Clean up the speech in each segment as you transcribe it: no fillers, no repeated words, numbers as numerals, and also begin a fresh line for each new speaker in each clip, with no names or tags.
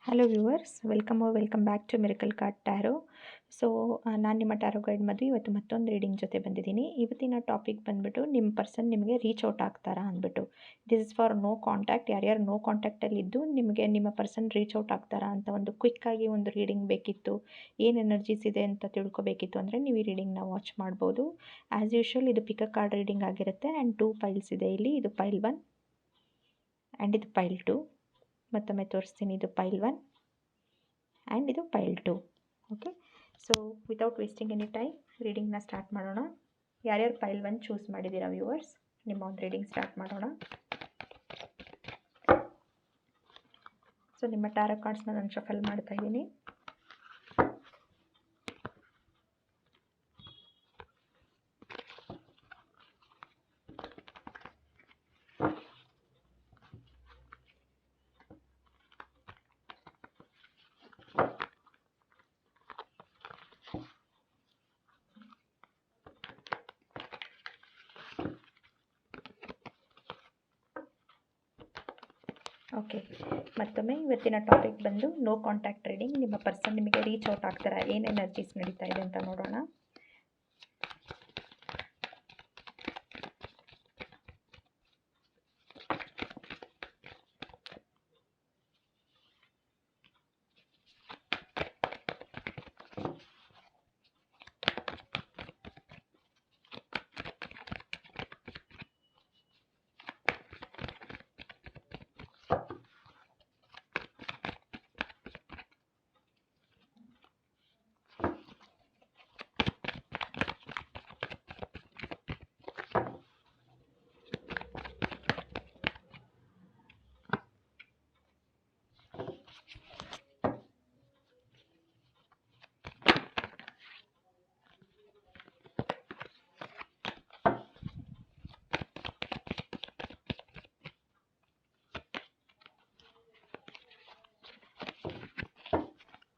Hello viewers, welcome back to miracle card tarot. So ನಾನು ನಿಮ್ಮ taro guide ಮಧು. ಇವತ್ತು ಮತ್ತೊಂದು ರೀಡಿಂಗ್ ಜೊತೆ ಬಂದಿದ್ದೀನಿ. ಇವತ್ತಿನ ಟಾಪಿಕ್ ಬಂದುಬಿಟ್ಟು ನಿಮ್ಮ ಪರ್ಸನ್ ನಿಮಗೆ ರೀಚ್ ಔಟ್ ಆಗ್ತಾರಾ ಅಂದ್ಬಿಟ್ಟು. This is for no contact. ಯಾರ್ಯಾರು ನೋ ಕಾಂಟ್ಯಾಕ್ಟಲ್ಲಿದ್ದು ನಿಮಗೆ ನಿಮ್ಮ ಪರ್ಸನ್ ರೀಚ್ ಔಟ್ ಆಗ್ತಾರಾ ಅಂತ ಒಂದು ಕ್ವಿಕ್ಕಾಗಿ ಒಂದು ರೀಡಿಂಗ್ ಬೇಕಿತ್ತು, ಏನು ಎನರ್ಜೀಸ್ ಇದೆ ಅಂತ ತಿಳ್ಕೊಬೇಕಿತ್ತು ಅಂದರೆ ನೀವು ಈ ರೀಡಿಂಗ್ನ ವಾಚ್ ಮಾಡ್ಬೋದು. ಆ್ಯಸ್ ಯೂಶ್ವಲ್ ಇದು ಪಿಕ್ ಅ ಕಾರ್ಡ್ ರೀಡಿಂಗ್ ಆಗಿರುತ್ತೆ ಆ್ಯಂಡ್ 2 ಪೈಲ್ಸ್ ಇದೆ ಇಲ್ಲಿ. ಇದು ಪೈಲ್ 1 ಆ್ಯಂಡ್ ಇದು ಪೈಲ್ 2. ಮತ್ತೊಮ್ಮೆ ತೋರಿಸ್ತೀನಿ, ಇದು ಪೈಲ್ 1 ಆ್ಯಂಡ್ ಇದು pile 2. Okay, so without wasting any time ರೀಡಿಂಗ್ನ ಸ್ಟಾರ್ಟ್ ಮಾಡೋಣ. ಯಾರ್ಯಾರು ಪೈಲ್ 1 ಚೂಸ್ ಮಾಡಿದ್ದೀರಾ ವ್ಯೂವರ್ಸ್, ನಿಮ್ಮ ಒಂದು ರೀಡಿಂಗ್ ಸ್ಟಾರ್ಟ್ ಮಾಡೋಣ. ಸೊ ನಿಮ್ಮ ಟ್ಯಾರೋ ಕಾರ್ಡ್ಸ್ನ ನಾನು ಶಫಲ್ ಮಾಡ್ತಾ ಇದ್ದೀನಿ. ಓಕೆ, ಮತ್ತೊಮ್ಮೆ ಇವತ್ತಿನ ಟಾಪಿಕ್ ಬಂದು ನೋ ಕಾಂಟ್ಯಾಕ್ಟ್ ರೀಡಿಂಗ್. ನಿಮ್ಮ ಪರ್ಸನ್ ನಿಮಗೆ ರೀಚ್ ಔಟ್ ಆಗ್ತಾರಾ, ಏನು ಎನರ್ಜೀಸ್ ನಡೀತಾ ಇದೆ ಅಂತ ನೋಡೋಣ.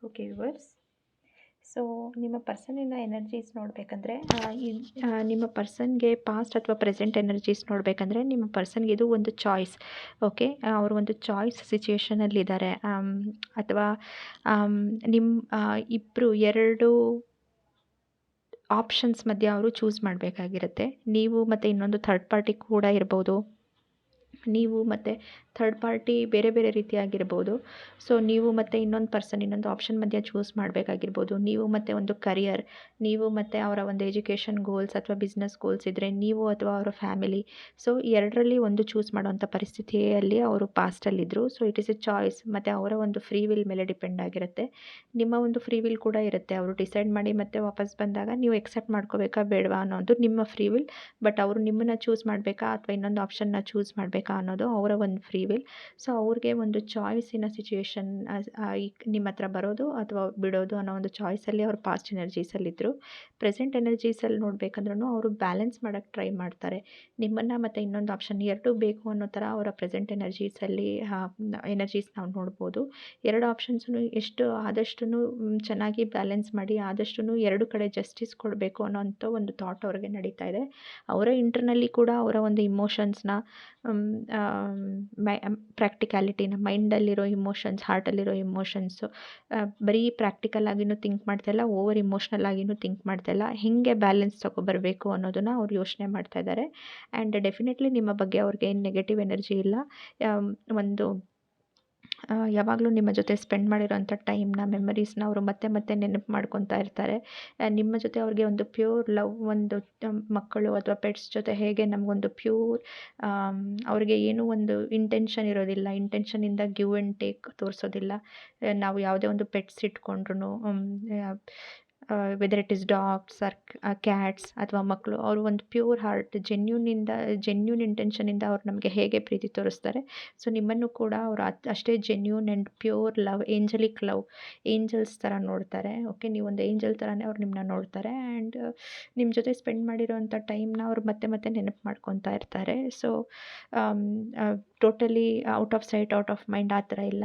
ಓಕೆ ವ್ಯೂವರ್ಸ್, ಸೊ ನಿಮ್ಮ ಪರ್ಸನಿನ ಎನರ್ಜೀಸ್ ನೋಡಬೇಕಂದ್ರೆ ನಿಮ್ಮ ಪರ್ಸನ್ಗೆ ಪಾಸ್ಟ್ ಅಥವಾ ಪ್ರೆಸೆಂಟ್ ಎನರ್ಜೀಸ್ ನೋಡಬೇಕಂದ್ರೆ ನಿಮ್ಮ ಪರ್ಸನ್ಗೆ ಇದು ಒಂದು ಚಾಯ್ಸ್. ಓಕೆ, ಅವರು ಒಂದು ಚಾಯ್ಸ್ ಸಿಚುಯೇಷನಲ್ಲಿದ್ದಾರೆ, ಅಥವಾ ನಿಮ್ಮ ಇಬ್ಬರು 2 ಆಪ್ಷನ್ಸ್ ಮಧ್ಯೆ ಅವರು ಚೂಸ್ ಮಾಡಬೇಕಾಗಿರುತ್ತೆ. ನೀವು ಮತ್ತು ಇನ್ನೊಂದು ಥರ್ಡ್ ಪಾರ್ಟಿ ಕೂಡ ಇರ್ಬೋದು, ನೀವು ಮತ್ತು ಥರ್ಡ್ ಪಾರ್ಟಿ ಬೇರೆ ಬೇರೆ ರೀತಿಯಾಗಿರ್ಬೋದು. ಸೊ ನೀವು ಮತ್ತು ಇನ್ನೊಂದು ಪರ್ಸನ್ ಇನ್ನೊಂದು ಆಪ್ಷನ್ ಮಧ್ಯೆ ಚೂಸ್ ಮಾಡಬೇಕಾಗಿರ್ಬೋದು. ನೀವು ಮತ್ತು ಒಂದು ಕರಿಯರ್, ನೀವು ಮತ್ತು ಅವರ ಒಂದು ಎಜುಕೇಷನ್ ಗೋಲ್ಸ್ ಅಥವಾ ಬಿಸ್ನೆಸ್ ಗೋಲ್ಸ್ ಇದ್ದರೆ, ನೀವು ಅಥವಾ ಅವರ ಫ್ಯಾಮಿಲಿ. ಸೊ 2ರಲ್ಲಿ ಒಂದು ಚೂಸ್ ಮಾಡೋವಂಥ ಪರಿಸ್ಥಿತಿಯಲ್ಲಿ ಅವರು ಪಾಸ್ಟಲ್ಲಿದ್ದರು. So it is a choice, ಮತ್ತು ಅವರ ಒಂದು ಫ್ರೀ ವಿಲ್ ಮೇಲೆ ಡಿಪೆಂಡ್ ಆಗಿರುತ್ತೆ. ನಿಮ್ಮ ಒಂದು ಫ್ರೀ ವಿಲ್ ಕೂಡ ಇರುತ್ತೆ. ಅವರು ಡಿಸೈಡ್ ಮಾಡಿ ಮತ್ತೆ ವಾಪಸ್ ಬಂದಾಗ ನೀವು ಎಕ್ಸೆಪ್ಟ್ ಮಾಡ್ಕೋಬೇಕಾ ಬೇಡವಾ ಅನ್ನೋದು ನಿಮ್ಮ ಫ್ರೀ ವಿಲ್. ಬಟ್ ಅವರು ನಿಮ್ಮನ್ನು ಚೂಸ್ ಮಾಡಬೇಕಾ ಅಥವಾ ಇನ್ನೊಂದು ಆಪ್ಷನ್ನ ಚೂಸ್ ಮಾಡಬೇಕಾ ಅನ್ನೋದು ಅವರ ಒಂದು ಫ್ರೀ ವಿಲ್. ಸೊ ಅವ್ರಿಗೆ ಒಂದು ಚಾಯ್ಸಿನ ಸಿಚುಯೇಷನ್ ನಿಮ್ಮ ಹತ್ರ ಬರೋದು ಅಥವಾ ಬಿಡೋದು ಅನ್ನೋ ಒಂದು ಚಾಯ್ಸಲ್ಲಿ ಅವರು ಪಾಸ್ಟ್ ಎನರ್ಜೀಸಲ್ಲಿದ್ದರು. ಪ್ರೆಸೆಂಟ್ ಎನರ್ಜೀಸಲ್ಲಿ ನೋಡಬೇಕಂದ್ರೂ ಅವರು ಬ್ಯಾಲೆನ್ಸ್ ಮಾಡೋಕ್ಕೆ ಟ್ರೈ ಮಾಡ್ತಾರೆ. ನಿಮ್ಮನ್ನು ಮತ್ತು ಇನ್ನೊಂದು ಆಪ್ಷನ್ 2 ಬೇಕು ಅನ್ನೋ ಥರ ಅವರ ಪ್ರೆಸೆಂಟ್ ಎನರ್ಜೀಸಲ್ಲಿ ಎನರ್ಜೀಸ್ ನಾವು ನೋಡ್ಬೋದು. 2 ಆಪ್ಷನ್ಸೂ ಎಷ್ಟು ಆದಷ್ಟು ಚೆನ್ನಾಗಿ ಬ್ಯಾಲೆನ್ಸ್ ಮಾಡಿ, ಆದಷ್ಟು 2 ಕಡೆ ಜಸ್ಟಿಸ್ ಕೊಡಬೇಕು ಅನ್ನೋಂಥ ಒಂದು ಥಾಟ್ ಅವ್ರಿಗೆ ನಡೀತಾ ಇದೆ. ಅವರ ಇಂಟರ್ನಲ್ಲಿ ಕೂಡ ಅವರ ಒಂದು ಇಮೋಷನ್ಸ್ನ, ಪ್ರಾಕ್ಟಿಕ್ಯಾಲಿಟಿನ, ಮೈಂಡಲ್ಲಿರೋ ಇಮೋಷನ್ಸ್, ಹಾರ್ಟಲ್ಲಿರೋ ಇಮೋಷನ್ಸು ಬರೀ ಪ್ರಾಕ್ಟಿಕಲ್ ಆಗಿನೂ ಥಿಂಕ್ ಮಾಡ್ತಾಯಿಲ್ಲ, ಓವರ್ ಇಮೋಷ್ನಲ್ ಆಗಿನೂ ಥಿಂಕ್ ಮಾಡ್ತಾಯಿಲ್ಲ. ಹೇಗೆ ಬ್ಯಾಲೆನ್ಸ್ ತೊಗೊಬರಬೇಕು ಅನ್ನೋದನ್ನು ಅವ್ರು ಯೋಚನೆ ಮಾಡ್ತಾ ಇದ್ದಾರೆ. ಆ್ಯಂಡ್ ಡೆಫಿನೆಟ್ಲಿ ನಿಮ್ಮ ಬಗ್ಗೆ ಅವ್ರಿಗೆ ಏನು ನೆಗೆಟಿವ್ ಎನರ್ಜಿ ಇಲ್ಲ. ಒಂದು ಯಾವಾಗಲೂ ನಿಮ್ಮ ಜೊತೆ ಸ್ಪೆಂಡ್ ಮಾಡಿರೋಂಥ ಟೈಮ್ನ, ಮೆಮರೀಸ್ನ ಅವರು ಮತ್ತೆ ಮತ್ತೆ ನೆನಪು ಮಾಡ್ಕೊತಾ ಇರ್ತಾರೆ. ನಿಮ್ಮ ಜೊತೆ ಅವ್ರಿಗೆ ಒಂದು ಪ್ಯೂರ್ ಲವ್, ಒಂದು ಮಕ್ಕಳು ಅಥವಾ ಪೆಟ್ಸ್ ಜೊತೆ ಹೇಗೆ ನಮಗೊಂದು ಪ್ಯೂರ್, ಅವ್ರಿಗೆ ಏನೂ ಒಂದು ಇಂಟೆನ್ಷನ್ ಇರೋದಿಲ್ಲ, ಇಂಟೆನ್ಷನಿಂದ ಗಿವ್ ಆ್ಯಂಡ್ ಟೇಕ್ ತೋರಿಸೋದಿಲ್ಲ. ನಾವು ಯಾವುದೇ ಒಂದು ಪೆಟ್ಸ್ ಇಟ್ಕೊಂಡ್ರೂ, whether it is dogs or cats ಅಥವಾ ಮಕ್ಕಳು, ಅವರು ಒಂದು ಪ್ಯೂರ್ ಹಾರ್ಟ್, ಜೆನ್ಯೂನ್ ಇಂಟೆನ್ಷನಿಂದ ಅವ್ರು ನಮಗೆ ಹೇಗೆ ಪ್ರೀತಿ ತೋರಿಸ್ತಾರೆ, ಸೊ ನಿಮ್ಮನ್ನು ಕೂಡ ಅವರು ಅಷ್ಟೇ genuine and pure love, Angelique love, angels ಥರ ನೋಡ್ತಾರೆ. ಓಕೆ, ನೀವೊಂದು ಏಂಜಲ್ ಥರನೇ ಅವ್ರು ನಿಮ್ಮನ್ನ ನೋಡ್ತಾರೆ. ಆ್ಯಂಡ್ ನಿಮ್ಮ ಜೊತೆ ಸ್ಪೆಂಡ್ ಮಾಡಿರೋಂಥ ಟೈಮ್ನ ಅವ್ರು ಮತ್ತೆ ಮತ್ತೆ ನೆನಪು ಮಾಡ್ಕೊತಾ ಇರ್ತಾರೆ. So totally out of sight out of mind ಆ ಥರ ಇಲ್ಲ.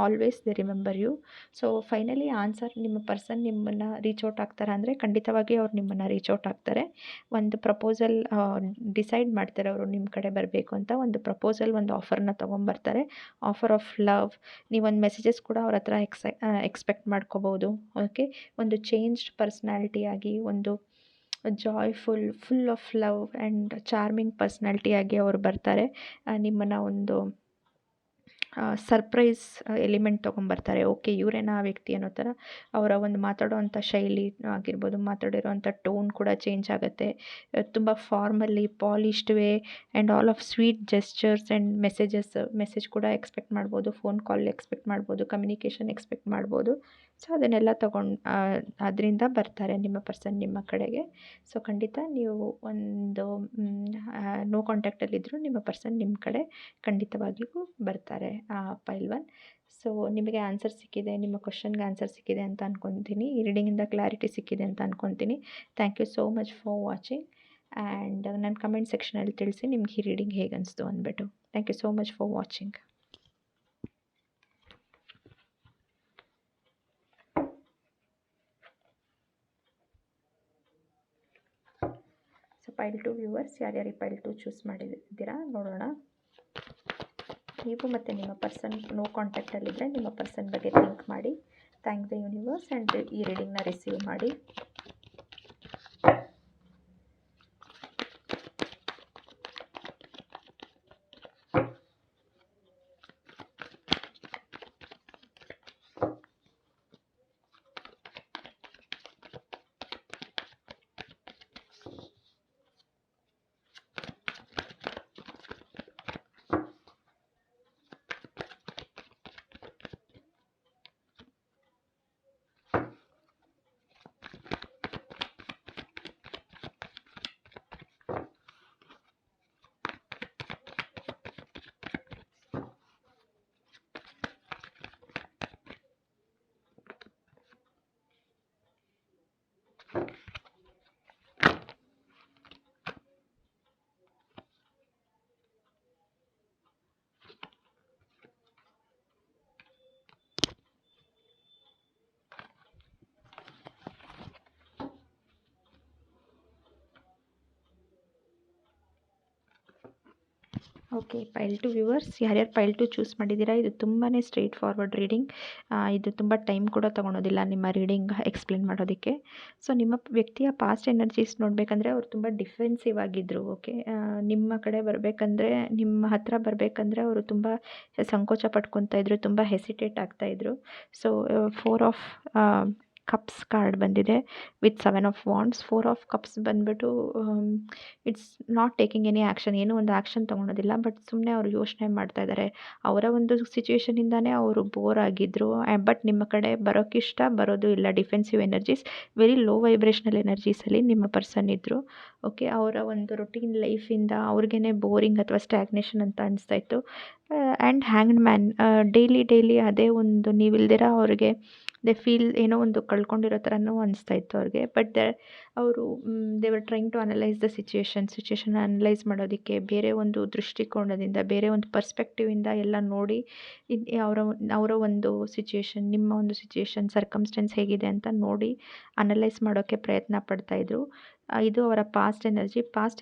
Always they remember you. So finally answer ನಿಮ್ಮ ಪರ್ಸನ್ ನಿಮ್ಮನ್ನು ರೀಚ್ ಔಟ್ ಆಗ್ತಾರೆ ಅಂದರೆ ಖಂಡಿತವಾಗಿ ಅವ್ರು ನಿಮ್ಮನ್ನು ರೀಚ್ ಔಟ್ ಆಗ್ತಾರೆ. ಒಂದು ಪ್ರಪೋಸಲ್ ಡಿಸೈಡ್ ಮಾಡ್ತಾರೆ ಅವರು ನಿಮ್ಮ ಕಡೆ ಬರಬೇಕು ಅಂತ. ಒಂದು ಪ್ರಪೋಸಲ್, ಒಂದು ಆಫರ್ನ ತೊಗೊಂಬರ್ತಾರೆ. Offer of love. ನೀವೊಂದು ಮೆಸೇಜಸ್ ಕೂಡ ಅವ್ರ ಹತ್ರ ಎಕ್ಸ್ಪೆಕ್ಟ್ ಮಾಡ್ಕೋಬೋದು. ಓಕೆ, ಒಂದು ಚೇಂಜ್ಡ್ ಪರ್ಸ್ನಾಲಿಟಿಯಾಗಿ, ಒಂದು full of love and charming ಪರ್ಸ್ನಾಲಿಟಿಯಾಗಿ ಅವರು ಬರ್ತಾರೆ. ನಿಮ್ಮನ್ನು ಒಂದು ಸರ್ಪ್ರೈಸ್ ಎಲಿಮೆಂಟ್ ತೊಗೊಂಬರ್ತಾರೆ. ಓಕೆ, ಇವರೇನಾ ಆ ವ್ಯಕ್ತಿ ಅನ್ನೋ ಥರ ಅವರ ಒಂದು ಮಾತಾಡೋವಂಥ ಶೈಲಿ ಆಗಿರ್ಬೋದು, ಮಾತಾಡಿರೋವಂಥ ಟೋನ್ ಕೂಡ ಚೇಂಜ್ ಆಗುತ್ತೆ. ತುಂಬ ಫಾರ್ಮಲ್ಲಿ polished way and all of sweet gestures and message ಕೂಡ ಎಕ್ಸ್ಪೆಕ್ಟ್ ಮಾಡ್ಬೋದು. ಫೋನ್ ಕಾಲ್ ಎಕ್ಸ್ಪೆಕ್ಟ್ ಮಾಡ್ಬೋದು, ಕಮ್ಯುನಿಕೇಷನ್ ಎಕ್ಸ್ಪೆಕ್ಟ್ ಮಾಡ್ಬೋದು. ಸೊ ಅದನ್ನೆಲ್ಲ ಅದರಿಂದ ಬರ್ತಾರೆ ನಿಮ್ಮ ಪರ್ಸನ್ ನಿಮ್ಮ ಕಡೆಗೆ. ಸೊ ಖಂಡಿತ ನೀವು ಒಂದು ನೋ ಕಾಂಟ್ಯಾಕ್ಟಲ್ಲಿದ್ದರೂ ನಿಮ್ಮ ಪರ್ಸನ್ ನಿಮ್ಮ ಕಡೆ ಖಂಡಿತವಾಗಿಯೂ ಬರ್ತಾರೆ. ಪೈಲ್ 1. ಸೊ ನಿಮಗೆ ಆನ್ಸರ್ ಸಿಕ್ಕಿದೆ, ನಿಮ್ಮ ಕ್ವಶನ್ಗೆ ಆನ್ಸರ್ ಸಿಕ್ಕಿದೆ ಅಂತ ಅಂದ್ಕೊತೀನಿ. ಈ ರೀಡಿಂಗಿಂದ ಕ್ಲಾರಿಟಿ ಸಿಕ್ಕಿದೆ ಅಂತ ಅಂದ್ಕೊತೀನಿ. Thank you so much for watching. And ನನ್ನ ಕಮೆಂಟ್ ಸೆಕ್ಷನಲ್ಲಿ ತಿಳಿಸಿ ನಿಮ್ಗೆ ಈ ರೀಡಿಂಗ್ ಹೇಗೆ ಅನಿಸ್ತು ಅಂದ್ಬಿಟ್ಟು. Thank you so much for watching. So pile 2 viewers, ಯಾರ್ಯಾರು ಈ ಪೈಲ್ 2 ಚೂಸ್ ಮಾಡಿದ್ದೀರಾ ನೋಡೋಣ. ನೀವು ಮತ್ತು ನಿಮ್ಮ ಪರ್ಸನ್ ನೋ ಕಾಂಟ್ಯಾಕ್ಟಲ್ಲಿದ್ದರೆ ನಿಮ್ಮ ಪರ್ಸನ್ ಬಗ್ಗೆ ಥಿಂಕ್ ಮಾಡಿ. ಥ್ಯಾಂಕ್ ದ ಯೂನಿವರ್ಸ್ ಆ್ಯಂಡ್ ಈ ರೀಡಿಂಗ್ನ ರಿಸೀವ್ ಮಾಡಿ. ಓಕೆ, ಪೈಲ್ 2 ವ್ಯೂವರ್ಸ್, ಯಾರ್ಯಾರು ಪೈಲ್ 2 ಚೂಸ್ ಮಾಡಿದ್ದೀರಾ, ಇದು ತುಂಬಾ ಸ್ಟ್ರೈಟ್ ಫಾರ್ವರ್ಡ್ ರೀಡಿಂಗ್. ಇದು ತುಂಬ ಟೈಮ್ ಕೂಡ ತೊಗೊಳೋದಿಲ್ಲ ನಿಮ್ಮ ರೀಡಿಂಗ್ ಎಕ್ಸ್ಪ್ಲೇನ್ ಮಾಡೋದಕ್ಕೆ. ಸೊ ನಿಮ್ಮ ವ್ಯಕ್ತಿಯ ಪಾಸ್ಟ್ ಎನರ್ಜೀಸ್ ನೋಡಬೇಕಂದ್ರೆ ಅವ್ರು ತುಂಬ ಡಿಫೆನ್ಸಿವ್ ಆಗಿದ್ದರು. ಓಕೆ, ನಿಮ್ಮ ಕಡೆ ಬರಬೇಕಂದ್ರೆ, ನಿಮ್ಮ ಹತ್ರ ಬರಬೇಕಂದ್ರೆ ಅವರು ತುಂಬ ಸಂಕೋಚ ಪಡ್ಕೊತಾ ಇದ್ರು, ತುಂಬ ಹೆಸಿಟೇಟ್ ಆಗ್ತಾಯಿದ್ರು. ಸೊ 4 ಆಫ್ ಕಪ್ಸ್ ಕಾರ್ಡ್ ಬಂದಿದೆ with 7 of wands. 4 of cups ಬಂದುಬಿಟ್ಟು it's not taking any action. ಏನೂ ಒಂದು ಆ್ಯಕ್ಷನ್ ತೊಗೊಳೋದಿಲ್ಲ, ಬಟ್ ಸುಮ್ಮನೆ ಅವರು ಯೋಚನೆ ಮಾಡ್ತಾ ಇದ್ದಾರೆ. ಅವರ ಒಂದು ಸಿಚುವೇಷನಿಂದಾನೇ ಅವರು ಬೋರ್ ಆಗಿದ್ದರು. ಬಟ್ ನಿಮ್ಮ ಕಡೆ ಬರೋದು ಇಲ್ಲ. Defensive energies, very low vibrational ಎನರ್ಜೀಸಲ್ಲಿ ನಿಮ್ಮ ಪರ್ಸನ್ ಇದ್ದರು. ಓಕೆ, ಅವರ ಒಂದು ರೊಟೀನ್ ಲೈಫಿಂದ ಅವ್ರಿಗೇ ಬೋರಿಂಗ್ ಅಥವಾ ಸ್ಟ್ಯಾಗ್ನೇಷನ್ ಅಂತ ಅನಿಸ್ತಾ ಇತ್ತು. ಆ್ಯಂಡ್ ಹ್ಯಾಂಗ್ಡ್ ಮ್ಯಾನ್, ಡೈಲಿ ಅದೇ ಒಂದು ನೀವಿಲ್ದಿರ ಅವ್ರಿಗೆ ದೇ ಫೀಲ್ ಏನೋ ಒಂದು ಕಳ್ಕೊಂಡಿರೋ ಥರನೂ ಅನಿಸ್ತಾ ಇತ್ತು ಅವ್ರಿಗೆ. ಬಟ್ ಅವರು they were trying to analyse the situation analyse ಮಾಡೋದಕ್ಕೆ ಬೇರೆ ಒಂದು ದೃಷ್ಟಿಕೋನದಿಂದ, ಬೇರೆ ಒಂದು ಪರ್ಸ್ಪೆಕ್ಟಿವಿಂದ ಎಲ್ಲ ನೋಡಿ ಅವರ ಒಂದು ಸಿಚುವೇಶನ್, ನಿಮ್ಮ ಒಂದು ಸಿಚುವೇಶನ್ ಸರ್ಕಮ್ಸ್ಟೆನ್ಸ್ ಹೇಗಿದೆ ಅಂತ ನೋಡಿ ಅನಲೈಸ್ ಮಾಡೋಕ್ಕೆ ಪ್ರಯತ್ನ ಪಡ್ತಾಯಿದ್ರು. ಇದು ಅವರ ಪಾಸ್ಟ್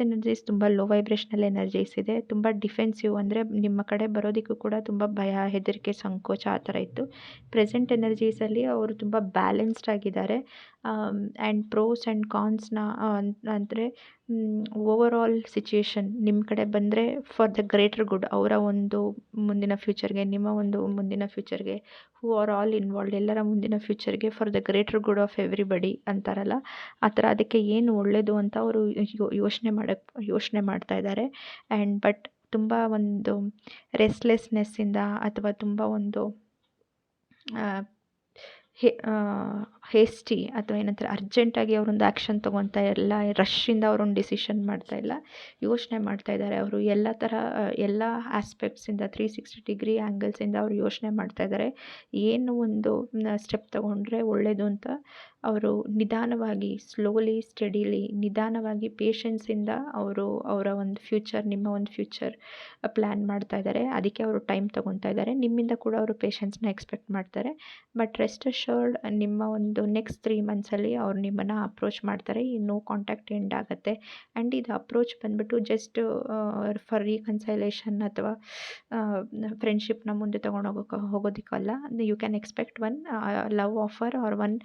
ಎನರ್ಜೀಸ್ ತುಂಬ ಲೋ ವೈಬ್ರೇಷನಲ್ ಎನರ್ಜೀಸ್ ಇದೆ. ತುಂಬ ಡಿಫೆನ್ಸಿವ್, ಅಂದರೆ ನಿಮ್ಮ ಕಡೆ ಬರೋದಕ್ಕೂ ಕೂಡ ತುಂಬ ಭಯ, ಹೆದರಿಕೆ, ಸಂಕೋಚ ಆ ಥರ ಇತ್ತು. ಪ್ರೆಸೆಂಟ್ ಎನರ್ಜೀಸಲ್ಲಿ ಅವರು ತುಂಬ ಬ್ಯಾಲೆನ್ಸ್ಡ್ ಆಗಿದ್ದಾರೆ. ಆ್ಯಂಡ್ ಪ್ರೋಸ್ ಆ್ಯಂಡ್ ಕಾನ್ಸ್ನ ಅಂದರೆ ಓವರ್ ಆಲ್ ಸಿಚುವೇಶನ್ ನಿಮ್ಮ ಕಡೆ ಬಂದರೆ ಫಾರ್ ದ ಗ್ರೇಟರ್ ಗುಡ್, ಅವರ ಒಂದು ಮುಂದಿನ ಫ್ಯೂಚರ್ಗೆ, ನಿಮ್ಮ ಒಂದು ಮುಂದಿನ ಫ್ಯೂಚರ್ಗೆ, ಹೂ ಆರ್ ಆಲ್ ಇನ್ವಾಲ್ವ್ಡ್, ಎಲ್ಲರ ಮುಂದಿನ ಫ್ಯೂಚರ್ಗೆ for the greater good of everybody ಅಂತಾರಲ್ಲ ಆ ಥರ. ಅದಕ್ಕೆ ಏನು ಒಳ್ಳೆಯದು ಅಂತ ಅವರು ಯೋಚನೆ ಮಾಡ್ತಾ ಇದ್ದಾರೆ. ಆ್ಯಂಡ್ ಬಟ್ ತುಂಬ ಒಂದು ರೆಸ್ಟ್ಲೆಸ್ನೆಸ್ಸಿಂದ ಅಥವಾ ತುಂಬ ಒಂದು ಹೇಸ್ಟಿ ಅಥವಾ ಏನಂತಾರೆ ಅರ್ಜೆಂಟಾಗಿ ಅವರೊಂದು ಆ್ಯಕ್ಷನ್ ತೊಗೊತಾ ಇಲ್ಲ. ರಶ್ಶಿಂದ ಅವರೊಂದು ಡಿಸಿಷನ್ ಮಾಡ್ತಾ ಇಲ್ಲ, ಯೋಚನೆ ಮಾಡ್ತಾ ಇದ್ದಾರೆ. ಅವರು ಎಲ್ಲ ಥರ ಎಲ್ಲ ಆಸ್ಪೆಕ್ಟ್ಸಿಂದ 360 ಡಿಗ್ರಿ ಆ್ಯಂಗಲ್ಸಿಂದ ಅವರು ಯೋಚನೆ ಮಾಡ್ತಾ ಇದ್ದಾರೆ. ಏನು ಒಂದು ಸ್ಟೆಪ್ ತೊಗೊಂಡ್ರೆ ಒಳ್ಳೆಯದು ಅಂತ ಅವರು ನಿಧಾನವಾಗಿ ಸ್ಲೋಲಿ ಸ್ಟಡಿಲಿ ನಿಧಾನವಾಗಿ ಪೇಷನ್ಸಿಂದ ಅವರ ಒಂದು ಫ್ಯೂಚರ್ ನಿಮ್ಮ ಒಂದು ಫ್ಯೂಚರ್ ಪ್ಲ್ಯಾನ್ ಮಾಡ್ತಾ ಇದ್ದಾರೆ. ಅದಕ್ಕೆ ಅವರು ಟೈಮ್ ತೊಗೊತಾ ಇದ್ದಾರೆ. ನಿಮ್ಮಿಂದ ಕೂಡ ಅವರು ಪೇಷನ್ಸ್ನ ಎಕ್ಸ್ಪೆಕ್ಟ್ ಮಾಡ್ತಾರೆ. ಬಟ್ ರೆಸ್ಟ್ ಅಶ್ಯೂರ್ಡ್ ನಿಮ್ಮ ಒಂದು ನೆಕ್ಸ್ಟ್ 3 ಮಂತ್ಸಲ್ಲಿ ಅವ್ರು ನಿಮ್ಮನ್ನು ಅಪ್ರೋಚ್ ಮಾಡ್ತಾರೆ. ಈ ನೋ ಕಾಂಟ್ಯಾಕ್ಟ್ ಎಂಡ್ ಆಗುತ್ತೆ. ಆ್ಯಂಡ್ ಇದು ಅಪ್ರೋಚ್ ಬಂದುಬಿಟ್ಟು ಜಸ್ಟ್ ಫಾರ್ ರೀಕನ್ಸೈಲೇಷನ್ ಅಥವಾ ಫ್ರೆಂಡ್ಶಿಪ್ನ ಮುಂದೆ ಹೋಗೋದಕ್ಕಲ್ಲ. You can expect one love offer or one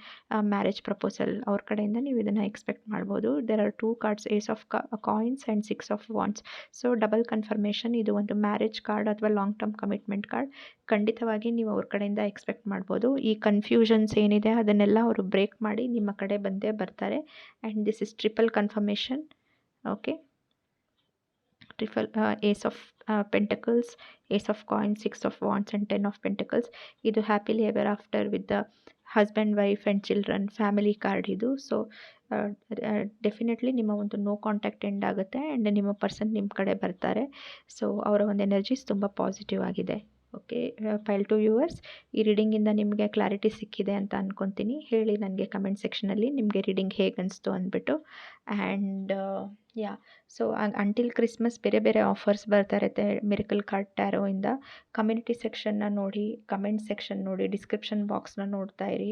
marriage proposal ಅವ್ರ ಕಡೆಯಿಂದ ನೀವು ಇದನ್ನು ಎಕ್ಸ್ಪೆಕ್ಟ್ ಮಾಡ್ಬೋದು. There are 2 cards, ace of coins and 6 of wands. So double confirmation. ಇದು ಒಂದು ಮ್ಯಾರೇಜ್ ಕಾರ್ಡ್ ಅಥವಾ ಲಾಂಗ್ ಟರ್ಮ್ ಕಮಿಟ್ಮೆಂಟ್ ಕಾರ್ಡ್. ಖಂಡಿತವಾಗಿ ನೀವು ಅವ್ರ ಕಡೆಯಿಂದ ಎಕ್ಸ್ಪೆಕ್ಟ್ ಮಾಡ್ಬೋದು. ಈ ಕನ್ಫ್ಯೂಷನ್ಸ್ ಏನಿದೆ ಅದನ್ನೆಲ್ಲ ಅವರು ಬ್ರೇಕ್ ಮಾಡಿ ನಿಮ್ಮ ಕಡೆ ಬಂದೇ ಬರ್ತಾರೆ. And this is triple confirmation. Okay, triple ace of pentacles, ace of coins, 6 of wands and 10 of pentacles. ಇದು happily ever after with the husband, wife and children, family card ಇದು. ಸೊ ಡೆಫಿನೆಟ್ಲಿ ನಿಮ್ಮ ಒಂದು no contact end ಆಗುತ್ತೆ and ನಿಮ್ಮ person ನಿಮ್ಮ ಕಡೆ ಬರ್ತಾರೆ. So ಅವರ ಒಂದು ಎನರ್ಜೀಸ್ ತುಂಬ ಪಾಸಿಟಿವ್ ಆಗಿದೆ. ಓಕೆ, ಫೈಲ್ ಟು ವ್ಯೂವರ್ಸ್, ಈ ರೀಡಿಂಗಿಂದ ನಿಮಗೆ ಕ್ಲಾರಿಟಿ ಸಿಕ್ಕಿದೆ ಅಂತ ಅಂದ್ಕೊತೀನಿ. ಹೇಳಿ ನನಗೆ ಕಮೆಂಟ್ ಸೆಕ್ಷನಲ್ಲಿ ನಿಮಗೆ ರೀಡಿಂಗ್ ಹೇಗೆ ಅನಿಸ್ತು ಅಂದ್ಬಿಟ್ಟು. And yeah, so until Christmas ಬೇರೆ ಬೇರೆ ಆಫರ್ಸ್ ಬರ್ತಾ ಇರುತ್ತೆ ಮಿರಕಲ್ ಕಾರ್ಡ್ ಟ್ಯಾರೋಯಿಂದ. ಕಮ್ಯುನಿಟಿ ಸೆಕ್ಷನ್ನ ನೋಡಿ, ಕಮೆಂಟ್ ಸೆಕ್ಷನ್ ನೋಡಿ, ಡಿಸ್ಕ್ರಿಪ್ಷನ್ ಬಾಕ್ಸ್ನ ನೋಡ್ತಾ ಇರಿ.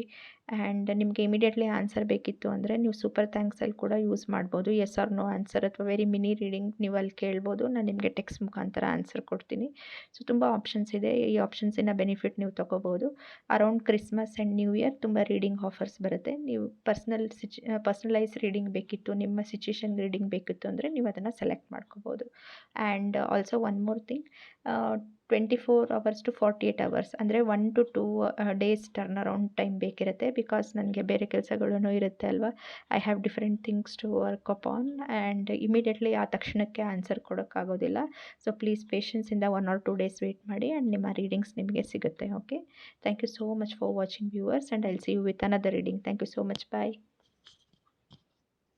ಆ್ಯಂಡ್ ನಿಮಗೆ ಇಮಿಡಿಯೇಟ್ಲಿ ಆನ್ಸರ್ ಬೇಕಿತ್ತು ಅಂದರೆ ನೀವು ಸೂಪರ್ ಥ್ಯಾಂಕ್ಸಲ್ಲಿ ಕೂಡ ಯೂಸ್ ಮಾಡ್ಬೋದು. ಎಸ್ ಆರ್ ನೋ ಆನ್ಸರ್ ಅಥವಾ ವೆರಿ ಮಿನಿ ರೀಡಿಂಗ್ ನೀವು ಅಲ್ಲಿ ಕೇಳ್ಬೋದು. ನಾನು ನಿಮಗೆ ಟೆಕ್ಸ್ಟ್ ಮುಖಾಂತರ ಆನ್ಸರ್ ಕೊಡ್ತೀನಿ. ಸೊ ತುಂಬ ಆಪ್ಷನ್ಸ್ ಇದೆ. ಈ ಆಪ್ಷನ್ಸಿನ ಬೆನಿಫಿಟ್ ನೀವು ತೊಗೋಬೋದು. Around Christmas and new year ತುಂಬ ರೀಡಿಂಗ್ ಆಫರ್ಸ್ ಬರುತ್ತೆ. ನೀವು ಪರ್ಸ್ನಲೈಸ್ ರೀಡಿಂಗ್ ಬೇಕಿತ್ತು, ನಿಮ್ಮ ಸಿಚುಯೇಷನ್ ರೀಡಿಂಗ್ ಬೇಕಿತ್ತು ಅಂದರೆ ನೀವು ಅದನ್ನು ಸೆಲೆಕ್ಟ್ ಮಾಡ್ಕೋಬೋದು. And also one more thing, 24 hours to 48 hours ಅಂದರೆ 1 to 2 days turn around time ಬೇಕಿರುತ್ತೆ. ಬಿಕಾಸ್ ನನಗೆ ಬೇರೆ ಕೆಲಸಗಳೂ ಇರುತ್ತೆ ಅಲ್ವಾ. I have different things to work upon and immediately ಆ ತಕ್ಷಣಕ್ಕೆ ಆನ್ಸರ್ ಕೊಡೋಕ್ಕಾಗೋದಿಲ್ಲ. ಸೊ ಪ್ಲೀಸ್ ಪೇಷನ್ಸಿಂದ 1 or 2 days ವೆಯ್ಟ್ ಮಾಡಿ ಆ್ಯಂಡ್ ನಿಮ್ಮ ರೀಡಿಂಗ್ಸ್ ನಿಮಗೆ ಸಿಗುತ್ತೆ. Okay, thank you so much for watching viewers and I will see you with another reading. Thank you so much. Bye.